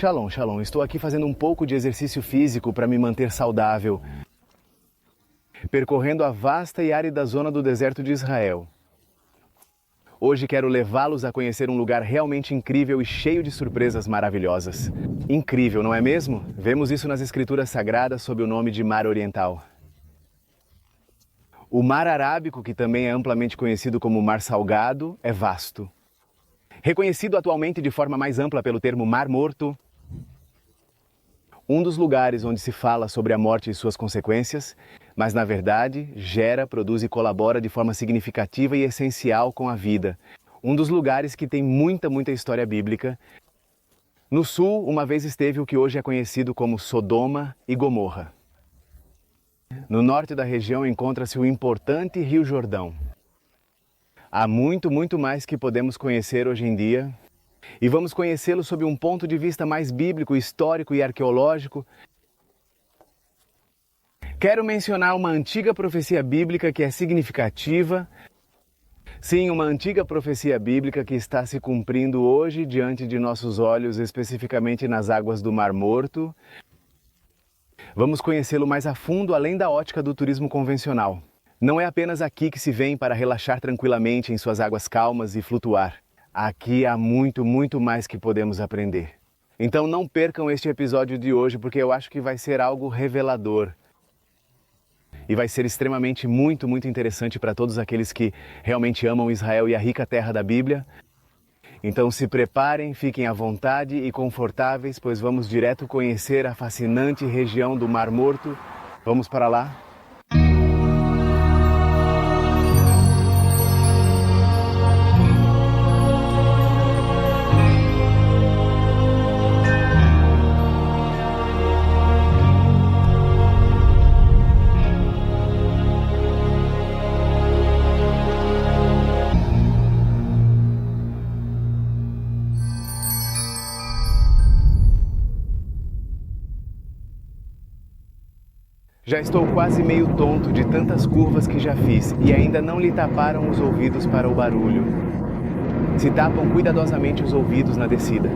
Shalom, shalom. Estou aqui fazendo um pouco de exercício físico para me manter saudável, percorrendo a vasta e árida zona do deserto de Israel. Hoje quero levá-los a conhecer um lugar realmente incrível e cheio de surpresas maravilhosas. Incrível, não é mesmo? Vemos isso nas escrituras sagradas sob o nome de Mar Oriental. O Mar Arábico, que também é amplamente conhecido como Mar Salgado, é vasto. Reconhecido atualmente de forma mais ampla pelo termo Mar Morto, um dos lugares onde se fala sobre a morte e suas consequências, mas na verdade gera, produz e colabora de forma significativa e essencial com a vida. Um dos lugares que tem muita história bíblica. No sul, uma vez esteve o que hoje é conhecido como Sodoma e Gomorra. No norte da região encontra-se o importante Rio Jordão. Há muito mais que podemos conhecer hoje em dia, e vamos conhecê-lo sob um ponto de vista mais bíblico, histórico e arqueológico. Quero mencionar uma antiga profecia bíblica que é significativa. Sim, uma antiga profecia bíblica que está se cumprindo hoje diante de nossos olhos, especificamente nas águas do Mar Morto. Vamos conhecê-lo mais a fundo, além da ótica do turismo convencional. Não é apenas aqui que se vem para relaxar tranquilamente em suas águas calmas e flutuar. Aqui há muito mais que podemos aprender. Então não percam este episódio de hoje, porque eu acho que vai ser algo revelador. E vai ser extremamente muito interessante para todos aqueles que realmente amam Israel e a rica terra da Bíblia. Então se preparem, fiquem à vontade e confortáveis, pois vamos direto conhecer a fascinante região do Mar Morto. Vamos para lá? Já estou quase meio tonto de tantas curvas que já fiz e ainda não lhe taparam os ouvidos para o barulho. Se tapam cuidadosamente os ouvidos na descida.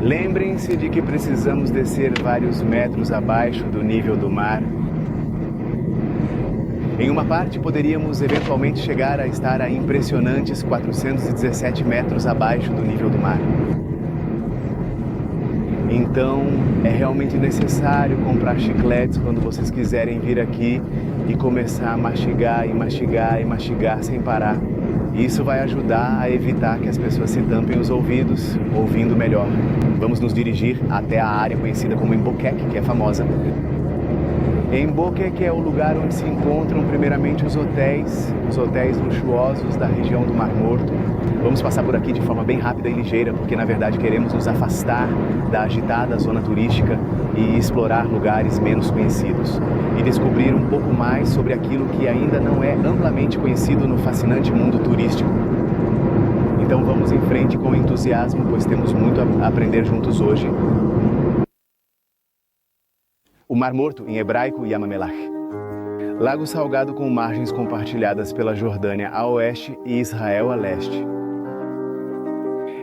Lembrem-se de que precisamos descer vários metros abaixo do nível do mar. Em uma parte poderíamos eventualmente chegar a estar a impressionantes 417 metros abaixo do nível do mar. Então, é realmente necessário comprar chicletes quando vocês quiserem vir aqui e começar a mastigar sem parar. Isso vai ajudar a evitar que as pessoas se tampem os ouvidos, ouvindo melhor. Vamos nos dirigir até a área conhecida como Emboqueque, que é famosa. Emboqueque é o lugar onde se encontram primeiramente os hotéis luxuosos da região do Mar Morto. Vamos passar por aqui de forma bem rápida e ligeira, porque na verdade queremos nos afastar da agitada zona turística e explorar lugares menos conhecidos. E descobrir um pouco mais sobre aquilo que ainda não é amplamente conhecido no fascinante mundo turístico. Então vamos em frente com entusiasmo, pois temos muito a aprender juntos hoje. O Mar Morto, em hebraico, Yam HaMelach. Lago salgado com margens compartilhadas pela Jordânia a oeste e Israel a leste.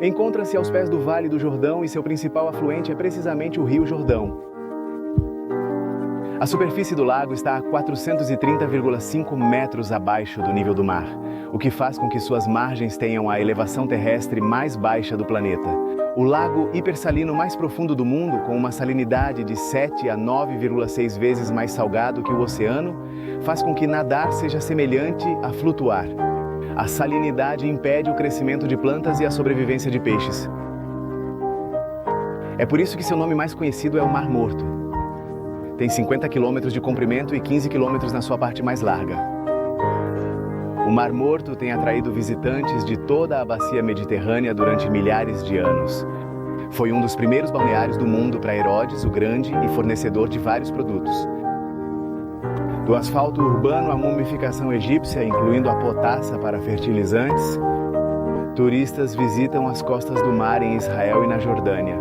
Encontra-se aos pés do Vale do Jordão e seu principal afluente é precisamente o Rio Jordão. A superfície do lago está a 430,5 metros abaixo do nível do mar, o que faz com que suas margens tenham a elevação terrestre mais baixa do planeta. O lago hipersalino mais profundo do mundo, com uma salinidade de 7 a 9,6 vezes mais salgado que o oceano, faz com que nadar seja semelhante a flutuar. A salinidade impede o crescimento de plantas e a sobrevivência de peixes. É por isso que seu nome mais conhecido é o Mar Morto. Tem 50 quilômetros de comprimento e 15 quilômetros na sua parte mais larga. O Mar Morto tem atraído visitantes de toda a bacia mediterrânea durante milhares de anos. Foi um dos primeiros balneários do mundo para Herodes, o Grande, e fornecedor de vários produtos. Do asfalto urbano à mumificação egípcia, incluindo a potassa para fertilizantes, turistas visitam as costas do mar em Israel e na Jordânia.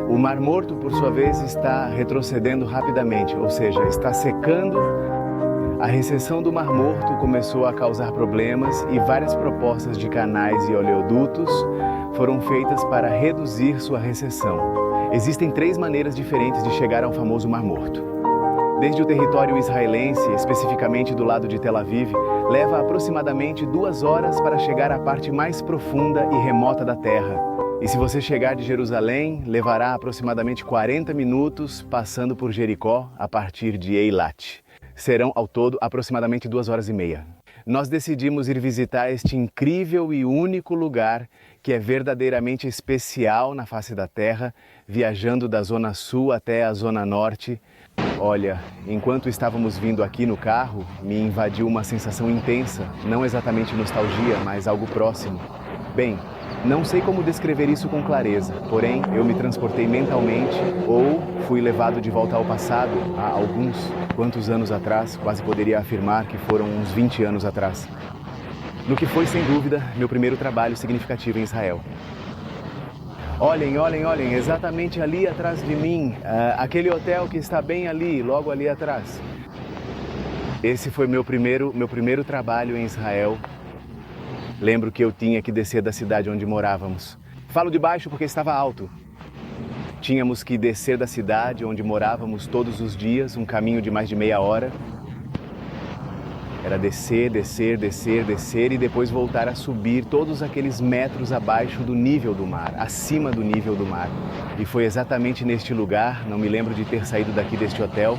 O Mar Morto, por sua vez, está retrocedendo rapidamente, ou seja, está secando A recessão do Mar Morto começou a causar problemas e várias propostas de canais e oleodutos foram feitas para reduzir sua recessão. Existem 3 maneiras diferentes de chegar ao famoso Mar Morto. Desde o território israelense, especificamente do lado de Tel Aviv, leva aproximadamente 2 horas para chegar à parte mais profunda e remota da terra. E se você chegar de Jerusalém, levará aproximadamente 40 minutos passando por Jericó a partir de Eilat. Serão ao todo aproximadamente 2 horas e meia. Nós decidimos ir visitar este incrível e único lugar que é verdadeiramente especial na face da terra, viajando da zona sul até a zona norte. Olha, enquanto estávamos vindo aqui no carro, me invadiu uma sensação intensa, não exatamente nostalgia, mas algo próximo. Bem, não sei como descrever isso com clareza, porém eu me transportei mentalmente ou fui levado de volta ao passado, há quantos anos atrás, quase poderia afirmar que foram uns 20 anos atrás. No que foi, sem dúvida, meu primeiro trabalho significativo em Israel. Olhem, exatamente ali atrás de mim, aquele hotel que está bem ali, logo ali atrás. Esse foi meu primeiro trabalho em Israel. Lembro que eu tinha que descer da cidade onde morávamos. Falo de baixo porque estava alto. Tínhamos que descer da cidade onde morávamos todos os dias, um caminho de mais de meia hora. Era descer e depois voltar a subir todos aqueles metros abaixo do nível do mar, acima do nível do mar. E foi exatamente neste lugar, não me lembro de ter saído daqui deste hotel,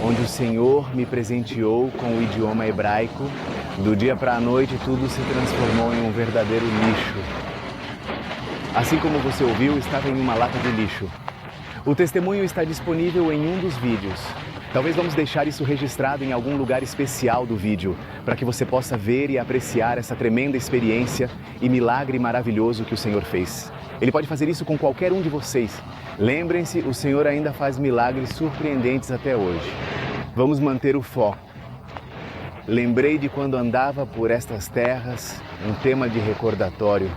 onde o Senhor me presenteou com o idioma hebraico. Do dia para a noite, tudo se transformou em um verdadeiro lixo. Assim como você ouviu, estava em uma lata de lixo. O testemunho está disponível em um dos vídeos. Talvez vamos deixar isso registrado em algum lugar especial do vídeo, para que você possa ver e apreciar essa tremenda experiência e milagre maravilhoso que o Senhor fez. Ele pode fazer isso com qualquer um de vocês. Lembrem-se, o Senhor ainda faz milagres surpreendentes até hoje. Vamos manter o foco. Lembrei de quando andava por estas terras, um tema de recordatório.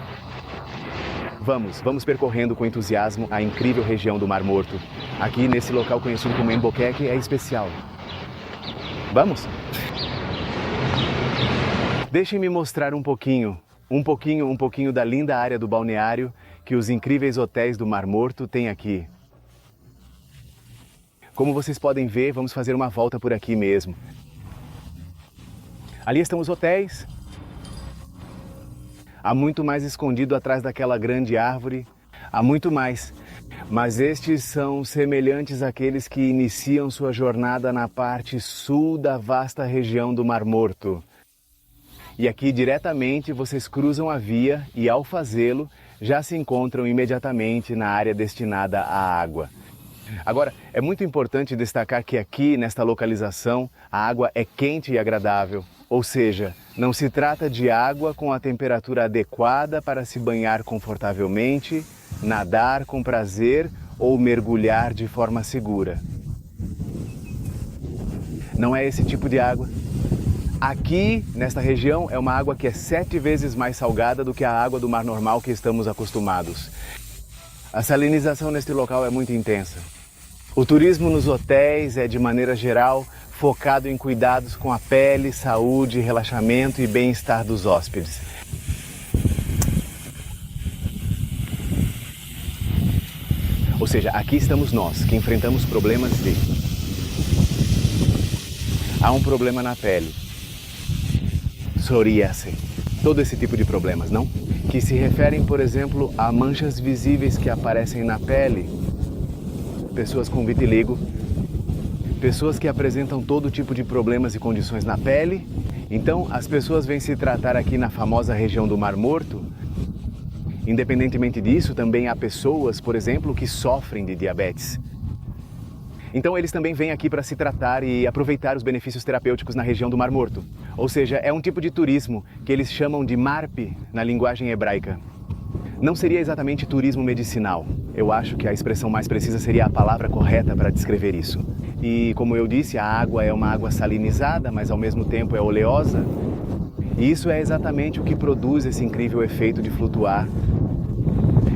Vamos percorrendo com entusiasmo a incrível região do Mar Morto. Aqui, nesse local conhecido como Emboqueque, é especial. Vamos? Deixem-me mostrar um pouquinho da linda área do balneário que os incríveis hotéis do Mar Morto têm aqui. Como vocês podem ver, vamos fazer uma volta por aqui mesmo. Ali estão os hotéis. Há muito mais escondido atrás daquela grande árvore. Há muito mais. Mas estes são semelhantes àqueles que iniciam sua jornada na parte sul da vasta região do Mar Morto. E aqui diretamente vocês cruzam a via e, ao fazê-lo, já se encontram imediatamente na área destinada à água. Agora, é muito importante destacar que aqui, nesta localização, a água é quente e agradável. Ou seja, não se trata de água com a temperatura adequada para se banhar confortavelmente, nadar com prazer ou mergulhar de forma segura. Não é esse tipo de água. Aqui, nesta região, é uma água que é 7 vezes mais salgada do que a água do mar normal que estamos acostumados. A salinização neste local é muito intensa. O turismo nos hotéis é, de maneira geral, focado em cuidados com a pele, saúde, relaxamento e bem-estar dos hóspedes. Ou seja, aqui estamos nós, que enfrentamos problemas de... Há um problema na pele. Psoríase. Todo esse tipo de problemas, não? Que se referem, por exemplo, a manchas visíveis que aparecem na pele. Pessoas com vitiligo. Pessoas que apresentam todo tipo de problemas e condições na pele. Então, as pessoas vêm se tratar aqui na famosa região do Mar Morto. Independentemente disso, também há pessoas, por exemplo, que sofrem de diabetes. Então, eles também vêm aqui para se tratar e aproveitar os benefícios terapêuticos na região do Mar Morto. Ou seja, é um tipo de turismo que eles chamam de MARP na linguagem hebraica. Não seria exatamente turismo medicinal. Eu acho que a expressão mais precisa seria a palavra correta para descrever isso. E, como eu disse, a água é uma água salinizada, mas ao mesmo tempo é oleosa. E isso é exatamente o que produz esse incrível efeito de flutuar.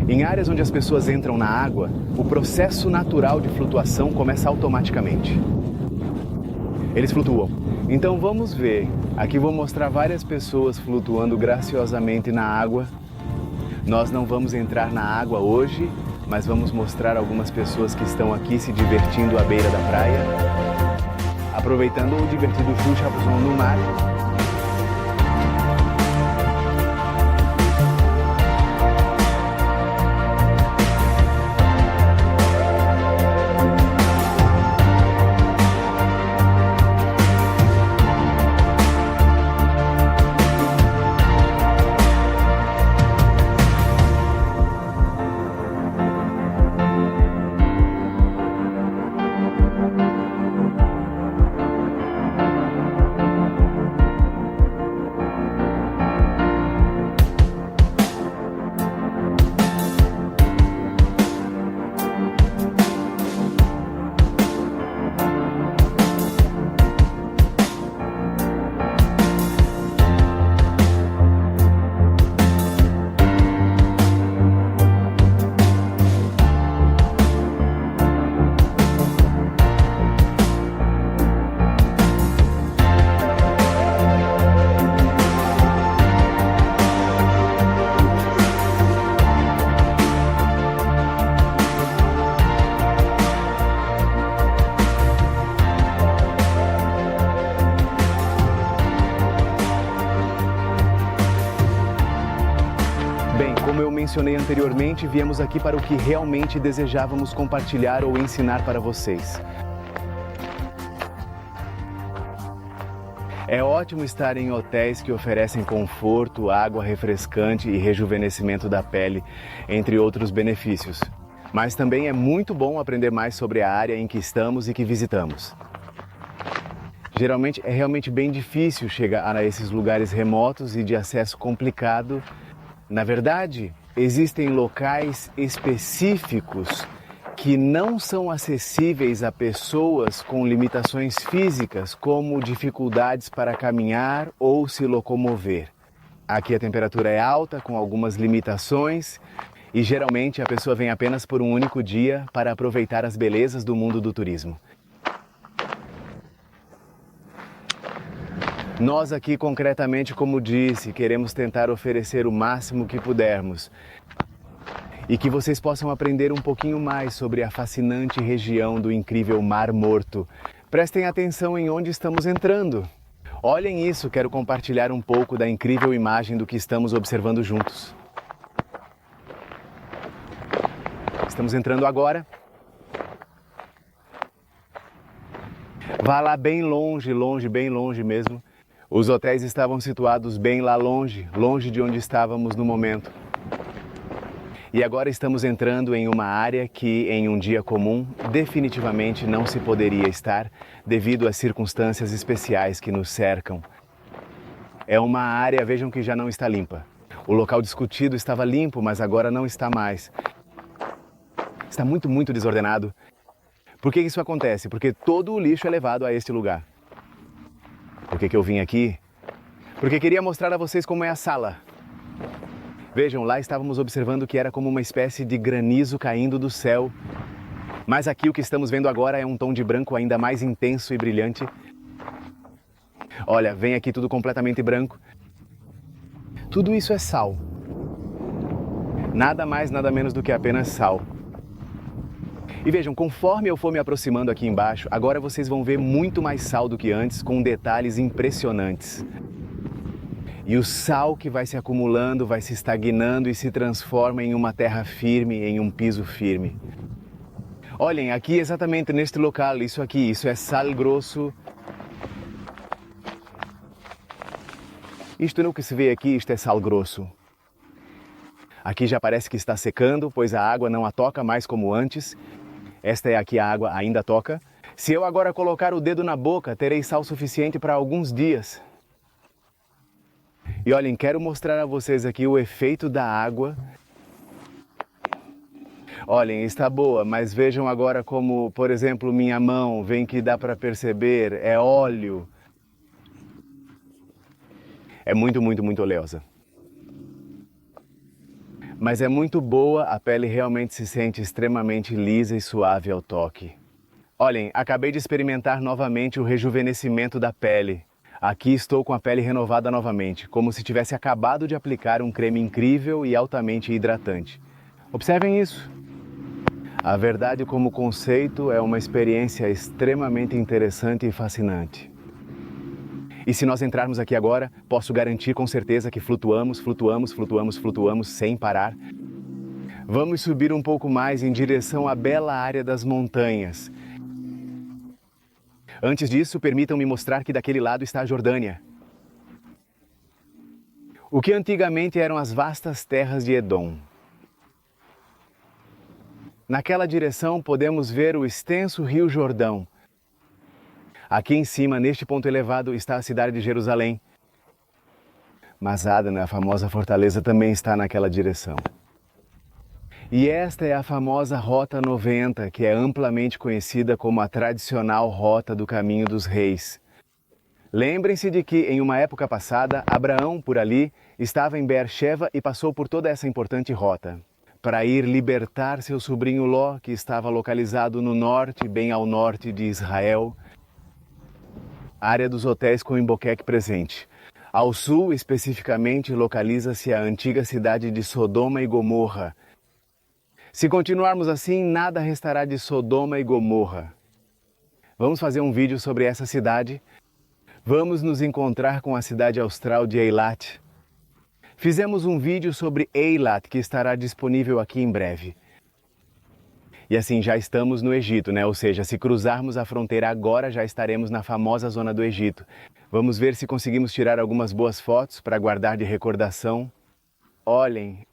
Em áreas onde as pessoas entram na água, o processo natural de flutuação começa automaticamente. Eles flutuam. Então vamos ver. Aqui vou mostrar várias pessoas flutuando graciosamente na água. Nós não vamos entrar na água hoje, mas vamos mostrar algumas pessoas que estão aqui se divertindo à beira da praia, aproveitando o divertido Xuxa no mar. Bem, como eu mencionei anteriormente, viemos aqui para o que realmente desejávamos compartilhar ou ensinar para vocês. É ótimo estar em hotéis que oferecem conforto, água refrescante e rejuvenescimento da pele, entre outros benefícios. Mas também é muito bom aprender mais sobre a área em que estamos e que visitamos. Geralmente é realmente bem difícil chegar a esses lugares remotos e de acesso complicado. Na verdade, existem locais específicos que não são acessíveis a pessoas com limitações físicas, como dificuldades para caminhar ou se locomover. Aqui a temperatura é alta, com algumas limitações, e geralmente a pessoa vem apenas por um único dia para aproveitar as belezas do mundo do turismo. Nós aqui, concretamente, como disse, queremos tentar oferecer o máximo que pudermos e que vocês possam aprender um pouquinho mais sobre a fascinante região do incrível Mar Morto. Prestem atenção em onde estamos entrando. Olhem isso, quero compartilhar um pouco da incrível imagem do que estamos observando juntos. Estamos entrando agora. Vá lá bem longe, bem longe mesmo. Os hotéis estavam situados bem lá longe, longe de onde estávamos no momento. E agora estamos entrando em uma área que, em um dia comum, definitivamente não se poderia estar devido às circunstâncias especiais que nos cercam. É uma área, vejam que já não está limpa. O local discutido estava limpo, mas agora não está mais. Está muito desordenado. Por que isso acontece? Porque todo o lixo é levado a este lugar. Por que eu vim aqui? Porque queria mostrar a vocês como é a sala. Vejam, lá estávamos observando que era como uma espécie de granizo caindo do céu. Mas aqui o que estamos vendo agora é um tom de branco ainda mais intenso e brilhante. Olha, vem aqui tudo completamente branco. Tudo isso é sal. Nada mais, nada menos do que apenas sal. E vejam, conforme eu for me aproximando aqui embaixo, agora vocês vão ver muito mais sal do que antes, com detalhes impressionantes. E o sal que vai se acumulando, vai se estagnando e se transforma em uma terra firme, em um piso firme. Olhem, aqui exatamente neste local, isso é sal grosso. Isto não que se vê aqui, isto é sal grosso. Aqui já parece que está secando, pois a água não a toca mais como antes. Esta é aqui a água ainda toca. Se eu agora colocar o dedo na boca, terei sal suficiente para alguns dias. E olhem, quero mostrar a vocês aqui o efeito da água. Olhem, está boa, mas vejam agora como, por exemplo, minha mão, vem que dá para perceber, é óleo. É muito oleosa. Mas é muito boa, a pele realmente se sente extremamente lisa e suave ao toque. Olhem, acabei de experimentar novamente o rejuvenescimento da pele. Aqui estou com a pele renovada novamente, como se tivesse acabado de aplicar um creme incrível e altamente hidratante. Observem isso. A verdade como conceito é uma experiência extremamente interessante e fascinante. E se nós entrarmos aqui agora, posso garantir com certeza que flutuamos sem parar. Vamos subir um pouco mais em direção à bela área das montanhas. Antes disso, permitam-me mostrar que daquele lado está a Jordânia. O que antigamente eram as vastas terras de Edom. Naquela direção podemos ver o extenso rio Jordão. Aqui em cima, neste ponto elevado, está a cidade de Jerusalém. Mas Adana, a famosa fortaleza, também está naquela direção. E esta é a famosa Rota 90, que é amplamente conhecida como a tradicional Rota do Caminho dos Reis. Lembrem-se de que, em uma época passada, Abraão, por ali, estava em Beer-sheva e passou por toda essa importante rota, para ir libertar seu sobrinho Ló, que estava localizado no norte, bem ao norte de Israel, área dos hotéis com Imboqueque presente. Ao sul, especificamente, localiza-se a antiga cidade de Sodoma e Gomorra. Se continuarmos assim, nada restará de Sodoma e Gomorra. Vamos fazer um vídeo sobre essa cidade. Vamos nos encontrar com a cidade austral de Eilat. Fizemos um vídeo sobre Eilat, que estará disponível aqui em breve. E assim, já estamos no Egito, né? Ou seja, se cruzarmos a fronteira agora, já estaremos na famosa zona do Egito. Vamos ver se conseguimos tirar algumas boas fotos para guardar de recordação. Olhem,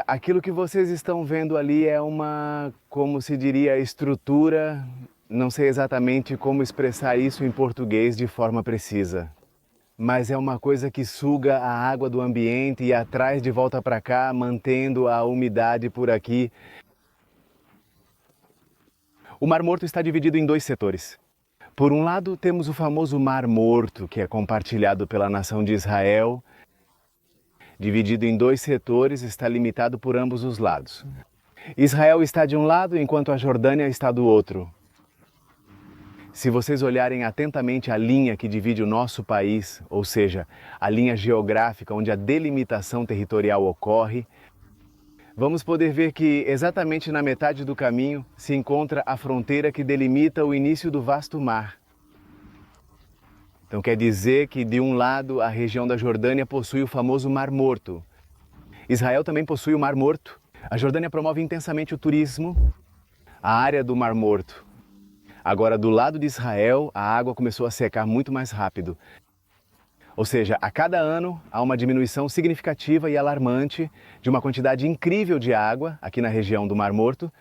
aquilo que vocês estão vendo ali é uma, como se diria, estrutura, não sei exatamente como expressar isso em português de forma precisa. Mas é uma coisa que suga a água do ambiente e atrai de volta para cá, mantendo a umidade por aqui. O Mar Morto está dividido em dois setores. Por um lado, temos o famoso Mar Morto, que é compartilhado pela nação de Israel. Dividido em dois setores, está limitado por ambos os lados. Israel está de um lado, enquanto a Jordânia está do outro. Se vocês olharem atentamente a linha que divide o nosso país, ou seja, a linha geográfica onde a delimitação territorial ocorre, vamos poder ver que exatamente na metade do caminho se encontra a fronteira que delimita o início do vasto mar. Então quer dizer que de um lado a região da Jordânia possui o famoso Mar Morto. Israel também possui o Mar Morto. A Jordânia promove intensamente o turismo, a área do Mar Morto. Agora, do lado de Israel, a água começou a secar muito mais rápido. Ou seja, a cada ano há uma diminuição significativa e alarmante de uma quantidade incrível de água aqui na região do Mar Morto.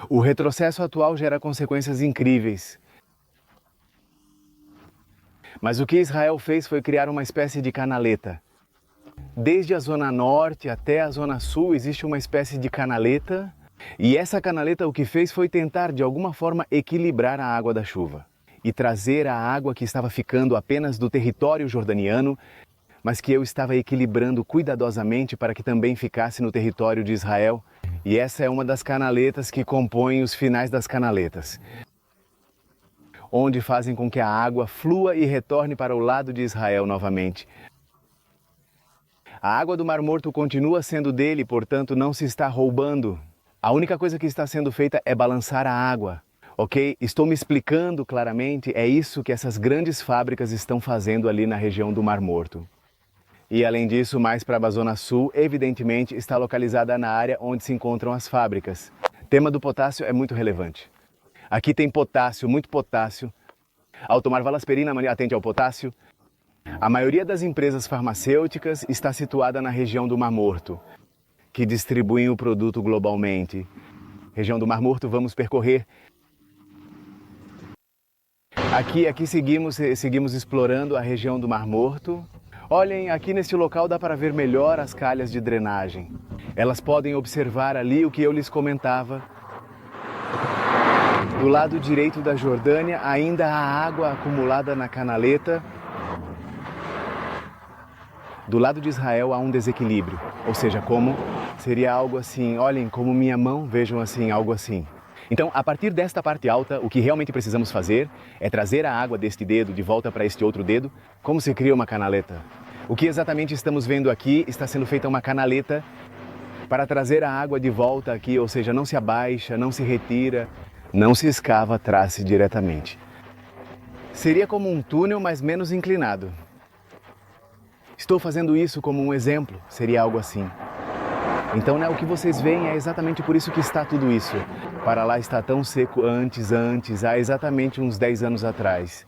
O retrocesso atual gera consequências incríveis. Mas o que Israel fez foi criar uma espécie de canaleta. Desde a zona norte até a zona sul existe uma espécie de canaleta, e essa canaleta o que fez foi tentar de alguma forma equilibrar a água da chuva e trazer a água que estava ficando apenas do território jordaniano, mas que eu estava equilibrando cuidadosamente para que também ficasse no território de Israel. E essa é uma das canaletas que compõem os finais das canaletas, onde fazem com que a água flua e retorne para o lado de Israel novamente. A água do Mar Morto continua sendo dele, portanto não se está roubando. A única coisa que está sendo feita é balançar a água, ok? Estou me explicando claramente, é isso que essas grandes fábricas estão fazendo ali na região do Mar Morto. E além disso, mais para a Zona Sul, evidentemente, está localizada na área onde se encontram as fábricas. O tema do potássio é muito relevante. Aqui tem potássio, muito potássio. Ao tomar Valasperina, atende ao potássio. A maioria das empresas farmacêuticas está situada na região do Mar Morto, que distribuem o produto globalmente. Região do Mar Morto, vamos percorrer. Aqui seguimos explorando a região do Mar Morto. Olhem, aqui neste local dá para ver melhor as calhas de drenagem. Elas podem observar ali o que eu lhes comentava. Do lado direito da Jordânia ainda há água acumulada na canaleta. Do lado de Israel há um desequilíbrio, ou seja, como seria algo assim, olhem como minha mão, vejam assim, algo assim. Então, a partir desta parte alta, o que realmente precisamos fazer é trazer a água deste dedo de volta para este outro dedo. Como se cria uma canaleta? O que exatamente estamos vendo aqui está sendo feita uma canaleta para trazer a água de volta aqui, ou seja, não se abaixa, não se retira, não se escava, traz-se diretamente. Seria como um túnel, mas menos inclinado. Estou fazendo isso como um exemplo, seria algo assim. Então, o que vocês veem é exatamente por isso que está tudo isso. Para lá está tão seco antes, há exatamente uns 10 anos atrás.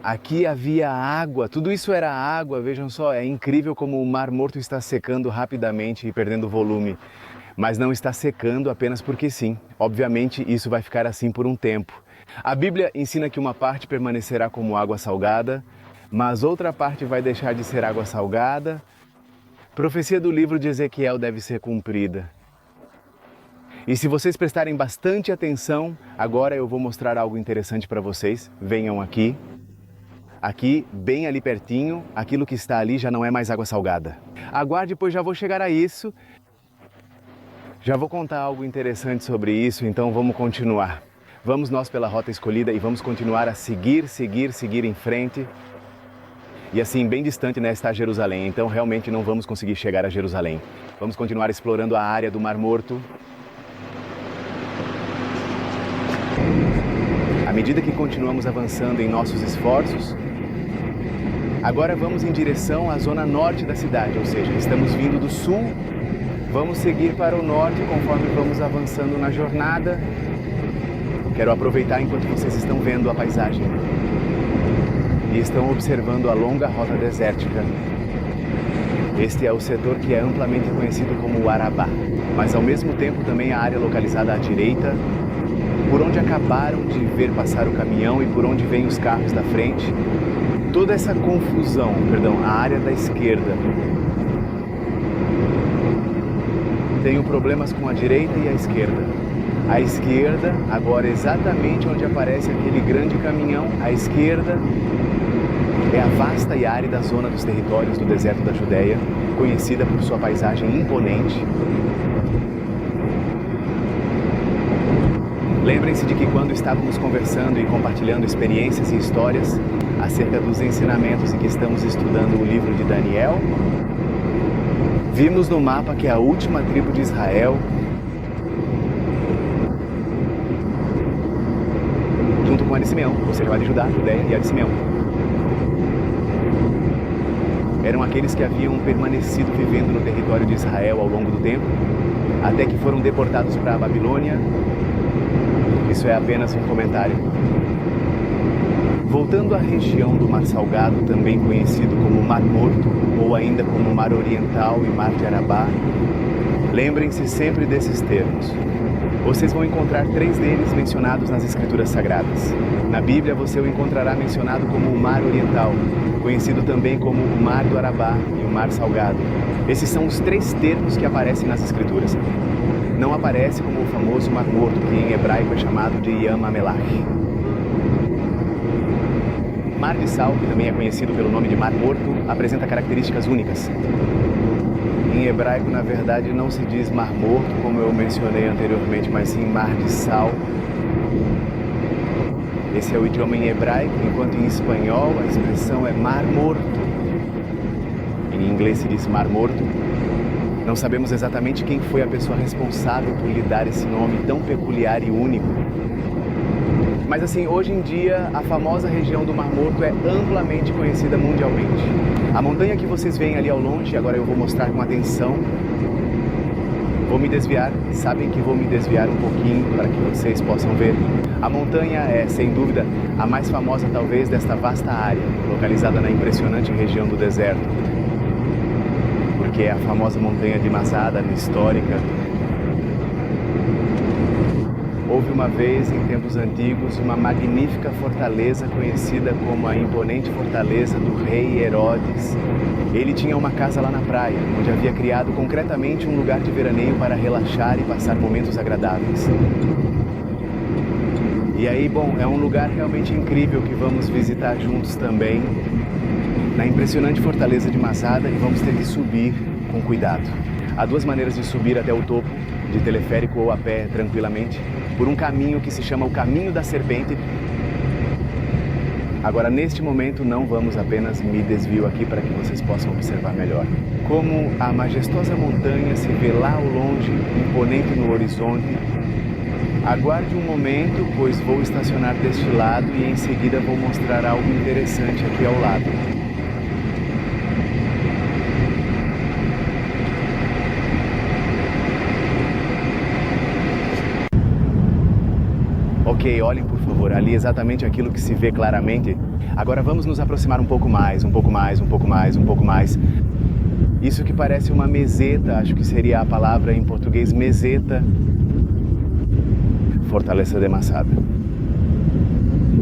Aqui havia água, tudo isso era água, vejam só, é incrível como o Mar Morto está secando rapidamente e perdendo volume. Mas não está secando apenas porque sim. Obviamente isso vai ficar assim por um tempo. A Bíblia ensina que uma parte permanecerá como água salgada, mas outra parte vai deixar de ser água salgada. Profecia do livro de Ezequiel deve ser cumprida. E se vocês prestarem bastante atenção, agora eu vou mostrar algo interessante para vocês. Venham aqui. Aqui, bem ali pertinho, aquilo que está ali já não é mais água salgada. Aguarde, pois já vou chegar a isso. Já vou contar algo interessante sobre isso, então vamos continuar. Vamos nós pela rota escolhida e vamos continuar a seguir em frente. E assim, bem distante, está Jerusalém, então realmente não vamos conseguir chegar a Jerusalém. Vamos continuar explorando a área do Mar Morto. À medida que continuamos avançando em nossos esforços, agora vamos em direção à zona norte da cidade, ou seja, estamos vindo do sul, vamos seguir para o norte conforme vamos avançando na jornada. Quero aproveitar enquanto vocês estão vendo a paisagem e estão observando a longa rota desértica. Este é o setor que é amplamente conhecido como o Arabá, mas ao mesmo tempo também a área localizada à direita, por onde acabaram de ver passar o caminhão e por onde vêm os carros da frente. Toda essa confusão, a área da esquerda. Tenho problemas com a direita e a esquerda. A esquerda, agora exatamente onde aparece aquele grande caminhão, à esquerda é a vasta e árida zona dos territórios do deserto da Judéia, conhecida por sua paisagem imponente. Lembrem-se de que quando estávamos conversando e compartilhando experiências e histórias acerca dos ensinamentos e que estamos estudando o livro de Daniel, vimos no mapa que a última tribo de Israel, junto com a de Simeão, ou seja, a de Judá, Judéia e a de Simeão, eram aqueles que haviam permanecido vivendo no território de Israel ao longo do tempo, até que foram deportados para a Babilônia. Isso é apenas um comentário. Voltando à região do Mar Salgado, também conhecido como Mar Morto, ou ainda como Mar Oriental e Mar de Arabá, lembrem-se sempre desses termos. Vocês vão encontrar 3 deles mencionados nas Escrituras Sagradas. Na Bíblia você o encontrará mencionado como o Mar Oriental, conhecido também como o Mar do Arabá e o Mar Salgado. Esses são os 3 termos que aparecem nas Escrituras. Não aparece como o famoso Mar Morto, que em hebraico é chamado de Yam HaMelach. Mar de Sal, que também é conhecido pelo nome de Mar Morto, apresenta características únicas. Em hebraico, na verdade, não se diz Mar Morto, como eu mencionei anteriormente, mas sim Mar de Sal. Esse é o idioma em hebraico, enquanto em espanhol a expressão é Mar Morto. Em inglês se diz Mar Morto. Não sabemos exatamente quem foi a pessoa responsável por lhe dar esse nome tão peculiar e único. Mas assim, hoje em dia, a famosa região do Mar Morto é amplamente conhecida mundialmente. A montanha que vocês veem ali ao longe, agora eu vou mostrar com atenção. Vou me desviar, sabem que vou me desviar um pouquinho para que vocês possam ver. A montanha é, sem dúvida, a mais famosa talvez desta vasta área, localizada na impressionante região do deserto. Porque é a famosa montanha de Masada, histórica. Houve uma vez, em tempos antigos, uma magnífica fortaleza conhecida como a imponente fortaleza do rei Herodes. Ele tinha uma casa lá na praia, onde havia criado concretamente um lugar de veraneio para relaxar e passar momentos agradáveis. E aí, bom, é um lugar realmente incrível que vamos visitar juntos também, na impressionante fortaleza de Masada, e vamos ter que subir com cuidado. Há 2 maneiras de subir até o topo, de teleférico ou a pé tranquilamente. por um caminho que se chama o Caminho da Serpente. Agora, neste momento, não vamos apenas me desvio aqui para que vocês possam observar melhor. Como a majestosa montanha se vê lá ao longe, imponente no horizonte. Aguarde um momento, pois vou estacionar deste lado e em seguida vou mostrar algo interessante aqui ao lado. Ok, olhem por favor, ali exatamente aquilo que se vê claramente. Agora vamos nos aproximar um pouco mais, um pouco mais, um pouco mais, um pouco mais. Isso que parece uma meseta, acho que seria a palavra em português meseta. Fortaleza de Masada.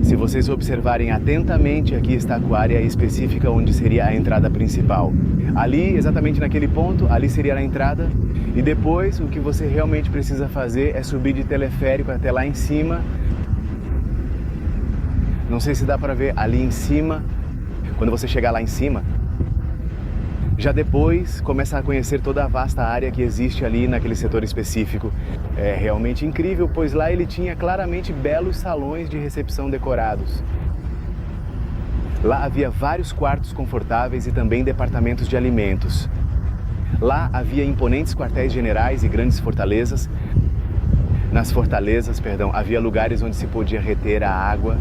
Se vocês observarem atentamente, aqui está a área específica onde seria a entrada principal. Ali, exatamente naquele ponto, ali seria a entrada. E depois, o que você realmente precisa fazer é subir de teleférico até lá em cima. Não sei se dá para ver ali em cima. Quando você chegar lá em cima, já depois começa a conhecer toda a vasta área que existe ali naquele setor específico. É realmente incrível, pois lá ele tinha claramente belos salões de recepção decorados. Lá havia vários quartos confortáveis e também departamentos de alimentos. Lá havia imponentes quartéis generais e grandes fortalezas. Nas fortalezas, havia lugares onde se podia reter a água.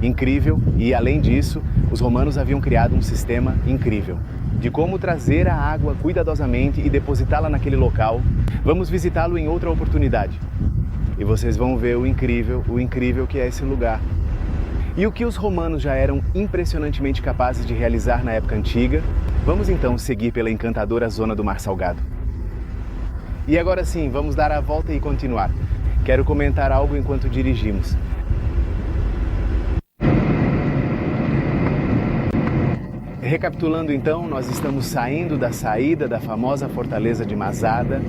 Incrível, e além disso, os romanos haviam criado um sistema incrível de como trazer a água cuidadosamente e depositá-la naquele local. Vamos visitá-lo em outra oportunidade. E vocês vão ver o incrível que é esse lugar. E o que os romanos já eram impressionantemente capazes de realizar na época antiga. Vamos então seguir pela encantadora zona do Mar Salgado. E agora sim, vamos dar a volta e continuar. Quero comentar algo enquanto dirigimos. Recapitulando então, nós estamos saindo da saída da famosa fortaleza de Masada.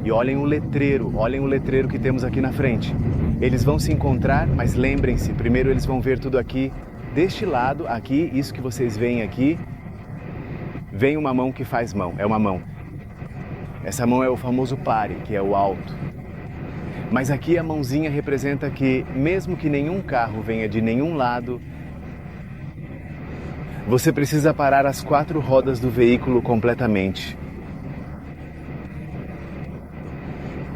E olhem o letreiro que temos aqui na frente. Eles vão se encontrar, mas lembrem-se, primeiro eles vão ver tudo aqui. Deste lado, aqui, isso que vocês veem aqui, vem uma mão que faz mão, é uma mão. Essa mão é o famoso pare, que é o alto. Mas aqui a mãozinha representa que, mesmo que nenhum carro venha de nenhum lado, você precisa parar as 4 rodas do veículo completamente.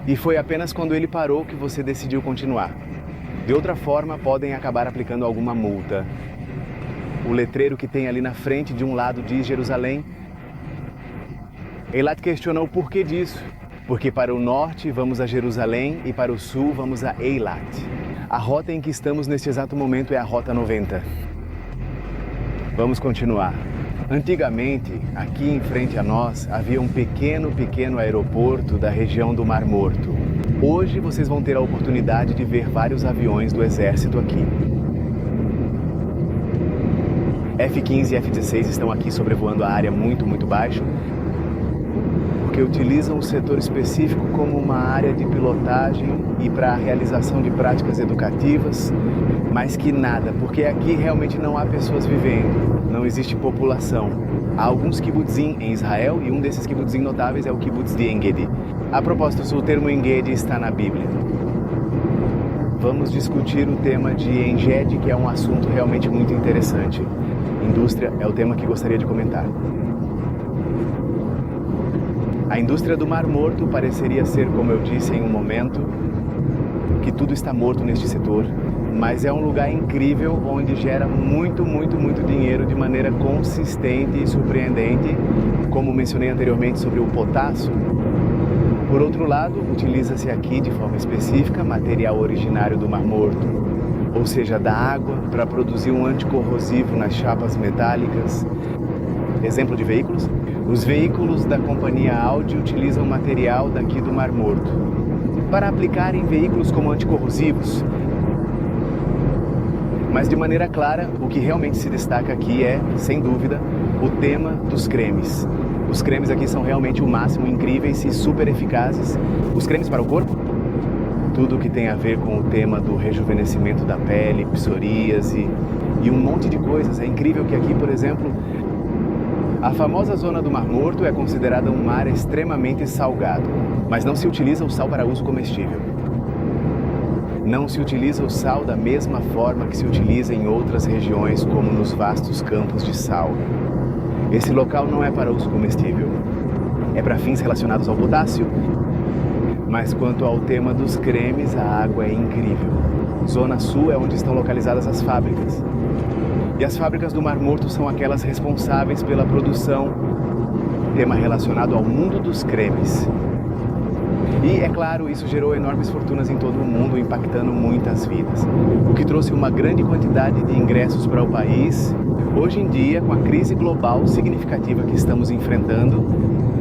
E foi apenas quando ele parou que você decidiu continuar. De outra forma, podem acabar aplicando alguma multa. O letreiro que tem ali na frente de um lado diz Jerusalém. Eilat questionou o porquê disso. Porque para o norte vamos a Jerusalém e para o sul vamos a Eilat. A rota em que estamos neste exato momento é a Rota 90. Vamos continuar. Antigamente, aqui em frente a nós, havia um pequeno aeroporto da região do Mar Morto. Hoje vocês vão ter a oportunidade de ver vários aviões do exército aqui. F-15 e F-16 estão aqui sobrevoando a área muito baixo, porque utilizam o setor específico como uma área de pilotagem e para a realização de práticas educativas, mais que nada, porque aqui realmente não há pessoas vivendo, não existe população. Há alguns kibbutzim em Israel e um desses kibbutzim notáveis é o kibbutz de En-Gedi. A propósito, o termo En-Gedi está na Bíblia. Vamos discutir o tema de En-Gedi, que é um assunto realmente muito interessante. Indústria é o tema que gostaria de comentar. A indústria do Mar Morto pareceria ser, como eu disse em um momento, que tudo está morto neste setor, mas é um lugar incrível onde gera muito dinheiro de maneira consistente e surpreendente, como mencionei anteriormente sobre o potássio. Por outro lado, utiliza-se aqui de forma específica material originário do Mar Morto, ou seja, da água, para produzir um anticorrosivo nas chapas metálicas. Exemplo de veículos? Os veículos da companhia Audi utilizam material daqui do Mar Morto para aplicar em veículos como anticorrosivos. Mas de maneira clara, o que realmente se destaca aqui é, sem dúvida, o tema dos cremes. Os cremes aqui são realmente o máximo, incríveis e super eficazes. Os cremes para o corpo? Tudo que tem a ver com o tema do rejuvenescimento da pele, psoríase e um monte de coisas. É incrível que aqui, por exemplo, A famosa zona do Mar Morto é considerada um mar extremamente salgado, mas não se utiliza o sal para uso comestível. Não se utiliza o sal da mesma forma que se utiliza em outras regiões, como nos vastos campos de sal. Esse local não é para uso comestível, é para fins relacionados ao potássio. Mas quanto ao tema dos cremes, a água é incrível. Zona Sul é onde estão localizadas as fábricas. E as fábricas do Mar Morto são aquelas responsáveis pela produção, tema relacionado ao mundo dos cremes. E, é claro, isso gerou enormes fortunas em todo o mundo, impactando muitas vidas, o que trouxe uma grande quantidade de ingressos para o país. Hoje em dia, com a crise global significativa que estamos enfrentando,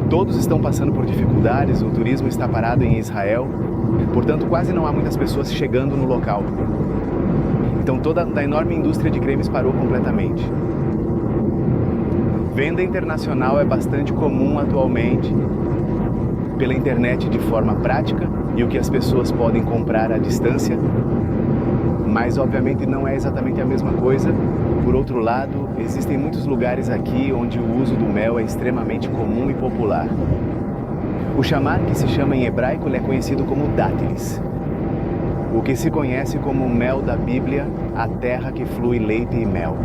todos estão passando por dificuldades, o turismo está parado em Israel, portanto, quase não há muitas pessoas chegando no local. Então, toda a enorme indústria de cremes parou completamente. Venda internacional é bastante comum atualmente, pela internet de forma prática e o que as pessoas podem comprar à distância, mas obviamente não é exatamente a mesma coisa. Por outro lado, existem muitos lugares aqui onde o uso do mel é extremamente comum e popular. O chamar, que se chama em hebraico, é conhecido como dátilis, o que se conhece como o mel da Bíblia, a terra que flui leite e mel.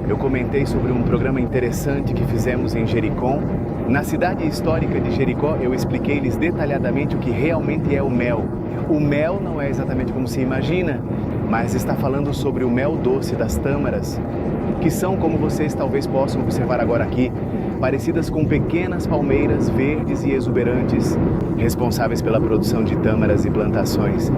Eu comentei sobre um programa interessante que fizemos em Jericó. Na cidade histórica de Jericó, eu expliquei-lhes detalhadamente o que realmente é o mel. O mel não é exatamente como se imagina, mas está falando sobre o mel doce das tâmaras, que são, como vocês talvez possam observar agora aqui, parecidas com pequenas palmeiras verdes e exuberantes, responsáveis pela produção de tâmaras e plantações.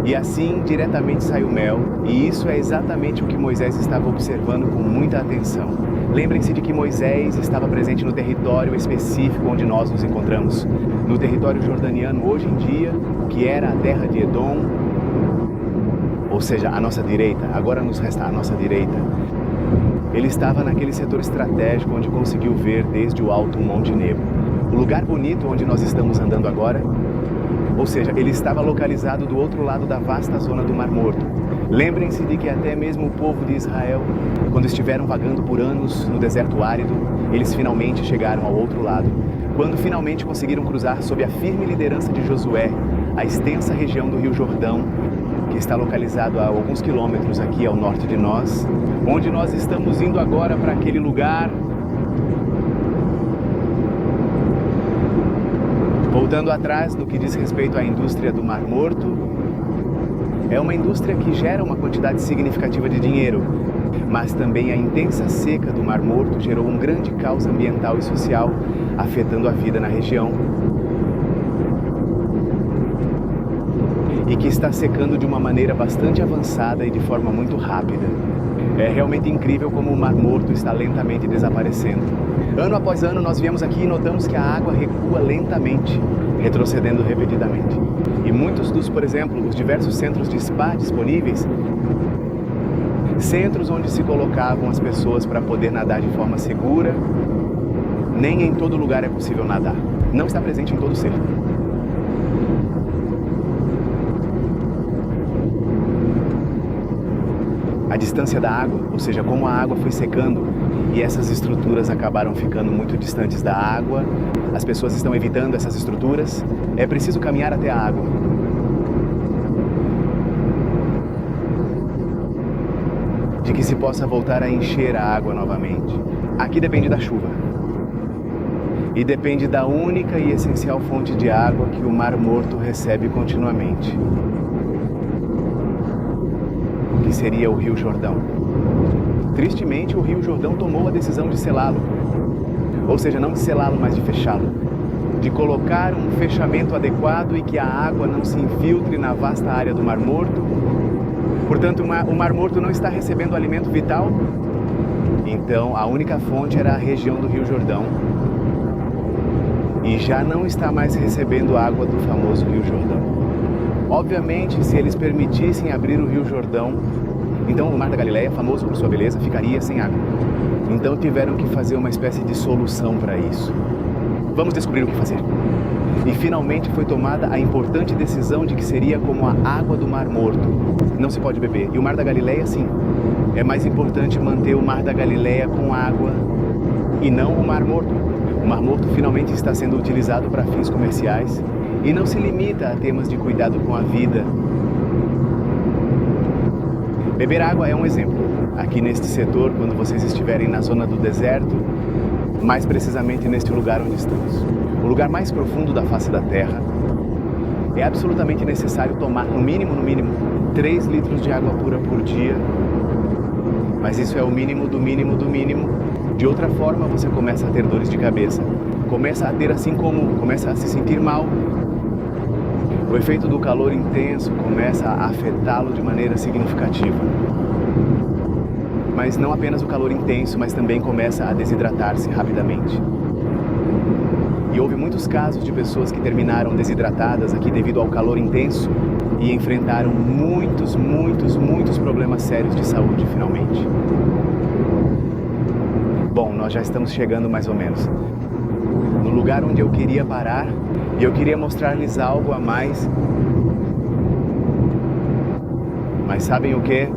E assim, diretamente sai o mel, e isso é exatamente o que Moisés estava observando com muita atenção. Lembrem-se de que Moisés estava presente no território específico onde nós nos encontramos, no território jordaniano hoje em dia, que era a terra de Edom, ou seja, a nossa direita, agora nos resta a nossa direita. Ele estava naquele setor estratégico onde conseguiu ver desde o alto Monte Nebo. O lugar bonito onde nós estamos andando agora, ou seja, ele estava localizado do outro lado da vasta zona do Mar Morto. Lembrem-se de que até mesmo o povo de Israel, quando estiveram vagando por anos no deserto árido, eles finalmente chegaram ao outro lado. Quando finalmente conseguiram cruzar sob a firme liderança de Josué, a extensa região do Rio Jordão, que está localizado a alguns quilômetros aqui ao norte de nós, onde nós estamos indo agora para aquele lugar. Voltando atrás no que diz respeito à indústria do Mar Morto, é uma indústria que gera uma quantidade significativa de dinheiro, mas também a intensa seca do Mar Morto gerou um grande caos ambiental e social, afetando a vida na região, e que está secando de uma maneira bastante avançada e de forma muito rápida. É realmente incrível como o Mar Morto está lentamente desaparecendo. Ano após ano nós viemos aqui e notamos que a água recua lentamente, retrocedendo repetidamente. E muitos dos, por exemplo, os diversos centros de spa disponíveis, centros onde se colocavam as pessoas para poder nadar de forma segura, nem em todo lugar é possível nadar. Não está presente em todo ser. A distância da água, ou seja, como a água foi secando e essas estruturas acabaram ficando muito distantes da água, as pessoas estão evitando essas estruturas, é preciso caminhar até a água. De que se possa voltar a encher a água novamente. Aqui depende da chuva. E depende da única e essencial fonte de água que o Mar Morto recebe continuamente, que seria o Rio Jordão. Tristemente, o Rio Jordão tomou a decisão de selá-lo. Ou seja, não de selá-lo, mas de fechá-lo. De colocar um fechamento adequado e que a água não se infiltre na vasta área do Mar Morto. Portanto, o Mar Morto não está recebendo alimento vital. Então, a única fonte era a região do Rio Jordão. E já não está mais recebendo água do famoso Rio Jordão. Obviamente, se eles permitissem abrir o Rio Jordão, então o Mar da Galileia, famoso por sua beleza, ficaria sem água. Então tiveram que fazer uma espécie de solução para isso. Vamos descobrir o que fazer. E finalmente foi tomada a importante decisão de que seria como a água do Mar Morto. Não se pode beber. E o Mar da Galileia, sim. É mais importante manter o Mar da Galileia com água e não o Mar Morto. O Mar Morto finalmente está sendo utilizado para fins comerciais e não se limita a temas de cuidado com a vida. Beber água é um exemplo. Aqui neste setor, quando vocês estiverem na zona do deserto, mais precisamente neste lugar onde estamos, o lugar mais profundo da face da Terra, é absolutamente necessário tomar no mínimo 3 litros de água pura por dia. Mas isso é o mínimo do mínimo do mínimo. De outra forma, você começa a ter dores de cabeça, começa a se sentir mal. O efeito do calor intenso começa a afetá-lo de maneira significativa. Mas não apenas o calor intenso, mas também começa a desidratar-se rapidamente. E houve muitos casos de pessoas que terminaram desidratadas aqui devido ao calor intenso e enfrentaram muitos problemas sérios de saúde finalmente. Bom, nós já estamos chegando mais ou menos no lugar onde eu queria parar e eu queria mostrar-lhes algo a mais. Mas sabem o que?